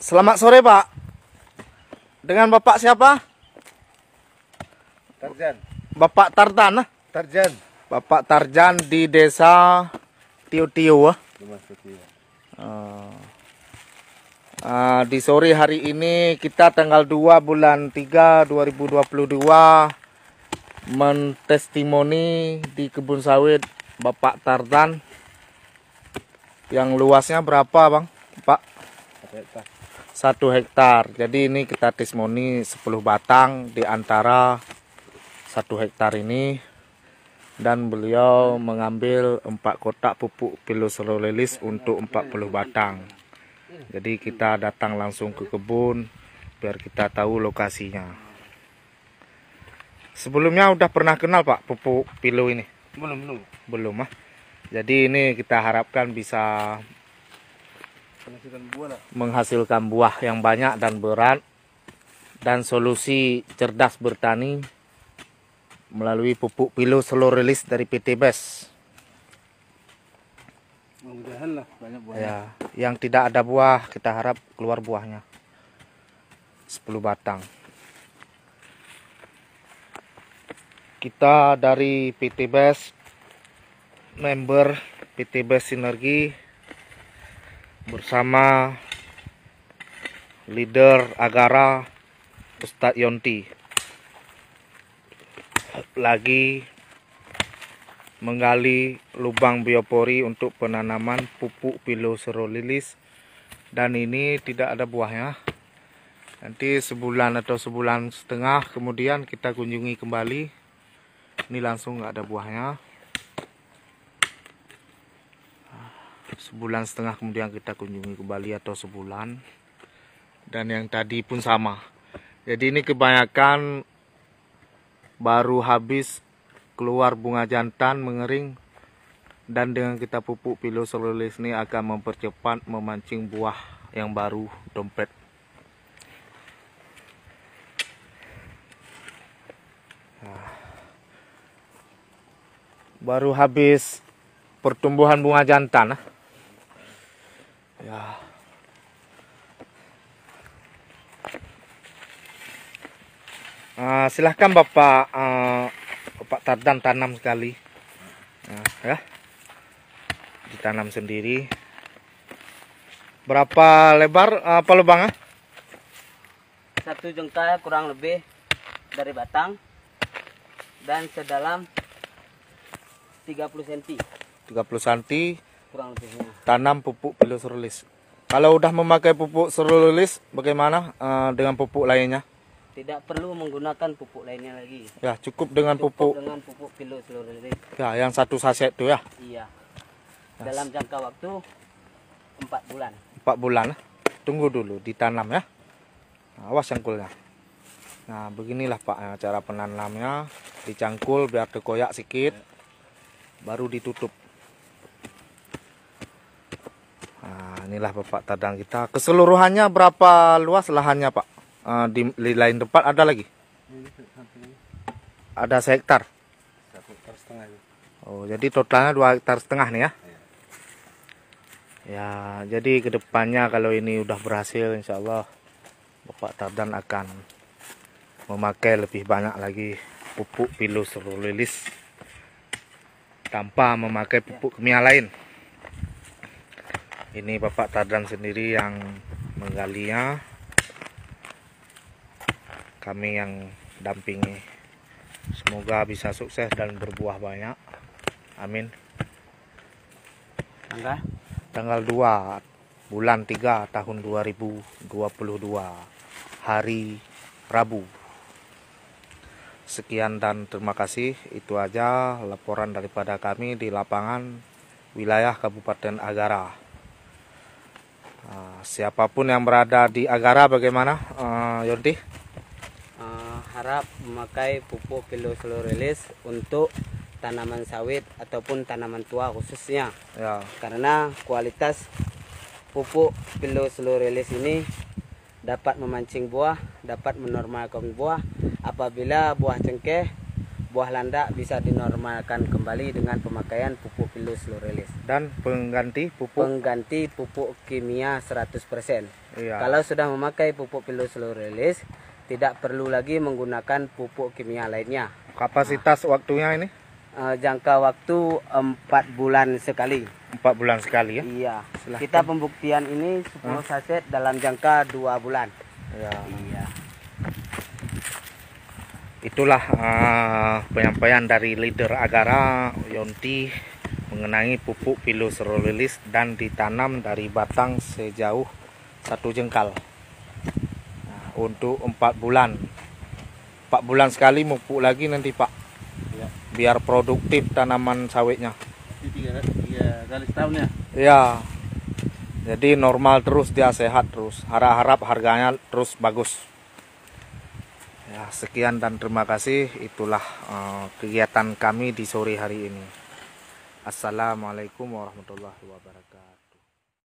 Selamat sore, Pak. Dengan Bapak siapa? Tarjan. Bapak Tartan. Tarjan. Bapak Tarjan di desa Tiu-Tiu. Di sore hari ini kita tanggal 2 bulan 3 2022 mentestimoni di kebun sawit Bapak Tartan yang luasnya berapa, Bang? Pak? 1 hektar. Jadi ini kita testimoni 10 batang di antara 1 hektar ini, dan beliau mengambil 4 kotak pupuk Pilus Rolilis untuk 40 batang. Jadi kita datang langsung ke kebun biar kita tahu lokasinya. Sebelumnya udah pernah kenal, Pak, pupuk Pilu ini? Belum ah. Jadi ini kita harapkan bisa menghasilkan buah yang banyak dan berat, dan solusi cerdas bertani melalui pupuk Pilu Slow Release dari PT BES. Mudah-mudahan lah banyak buah. Ya, yang tidak ada buah kita harap keluar buahnya 10 batang. Kita dari PT BES, member PT BES Sinergi, bersama leader Agara Ustadz Yonti lagi menggali lubang biopori untuk penanaman pupuk Pilus Rolilis, dan ini tidak ada buahnya. Nanti sebulan atau sebulan setengah kemudian kita kunjungi kembali. Ini langsung nggak ada buahnya. Sebulan setengah kemudian kita kunjungi kembali atau sebulan, dan yang tadi pun sama. Jadi ini kebanyakan baru habis keluar bunga jantan mengering, dan dengan kita pupuk Pilus Rolilis ini akan mempercepat memancing buah yang baru dompet. Baru habis pertumbuhan bunga jantan. Ya. Silahkan Bapak Tardan tanam sekali. Ya. Ditanam sendiri. Berapa lebar apa lubangnya? 1 jengkal kurang lebih dari batang, dan sedalam 30 cm. 30 cm. Kurang lebihnya. Tanam pupuk Pilus Rolilis. Kalau udah memakai pupuk Rolilis, bagaimana dengan pupuk lainnya? Tidak perlu menggunakan pupuk lainnya lagi. Ya, cukup dengan pupuk Pilus Rolilis. Ya, yang 1 saset itu ya. Iya. Dalam jangka waktu 4 bulan. 4 bulan. Tunggu dulu ditanam ya. Awas cangkulnya. Nah, beginilah Pak cara penanamnya. Dicangkul biar terkoyak sedikit, baru ditutup. Nah, inilah Bapak Tadang kita. Keseluruhannya berapa luas lahannya, Pak? Di lain tempat ada lagi? Ada 1 hektar. 1,5 hektar. Oh, jadi totalnya 2,5 hektar nih ya? Ya, jadi kedepannya kalau ini udah berhasil, insya Allah Bapak Tardan akan memakai lebih banyak lagi pupuk Pilus Rolilis tanpa memakai pupuk kimia lain. Ini Bapak Tardan sendiri yang menggalinya, kami yang dampingi. Semoga bisa sukses dan berbuah banyak. Amin. Tanggal 2 bulan 3 tahun 2022, hari Rabu. Sekian dan terima kasih. Itu aja laporan daripada kami di lapangan wilayah Kabupaten Agara. Siapapun yang berada di Agara, bagaimana Yonti? Harap memakai pupuk Pilus Rolilis untuk tanaman sawit ataupun tanaman tua khususnya. Ya. Karena kualitas pupuk Pilus Rolilis ini dapat memancing buah, dapat menormalkan buah. Apabila buah cengkeh buah landak bisa dinormalkan kembali dengan pemakaian pupuk Pilus Slow Release. Dan pengganti pupuk. Pengganti pupuk kimia 100%. Iya. Kalau sudah memakai pupuk Pilus Slow Release, tidak perlu lagi menggunakan pupuk kimia lainnya. Kapasitas waktunya ini Jangka waktu 4 bulan sekali. 4 bulan sekali ya. Iya. Silahkan. Kita pembuktian ini 10 saset dalam jangka 2 bulan. Ya. Iya. Itulah penyampaian dari leader Agara Yonti mengenai pupuk Pilus Slow Release dan ditanam dari batang sejauh 1 jengkal. Nah, untuk 4 bulan. 4 bulan sekali pupuk lagi nanti Pak. Ya. Biar produktif tanaman sawitnya. Ini 3 kali setahun ya. Ya. Jadi normal terus, dia sehat terus. Harap-harap harganya terus bagus. Ya, sekian dan terima kasih. Itulah kegiatan kami di sore hari ini. Assalamualaikum warahmatullahi wabarakatuh.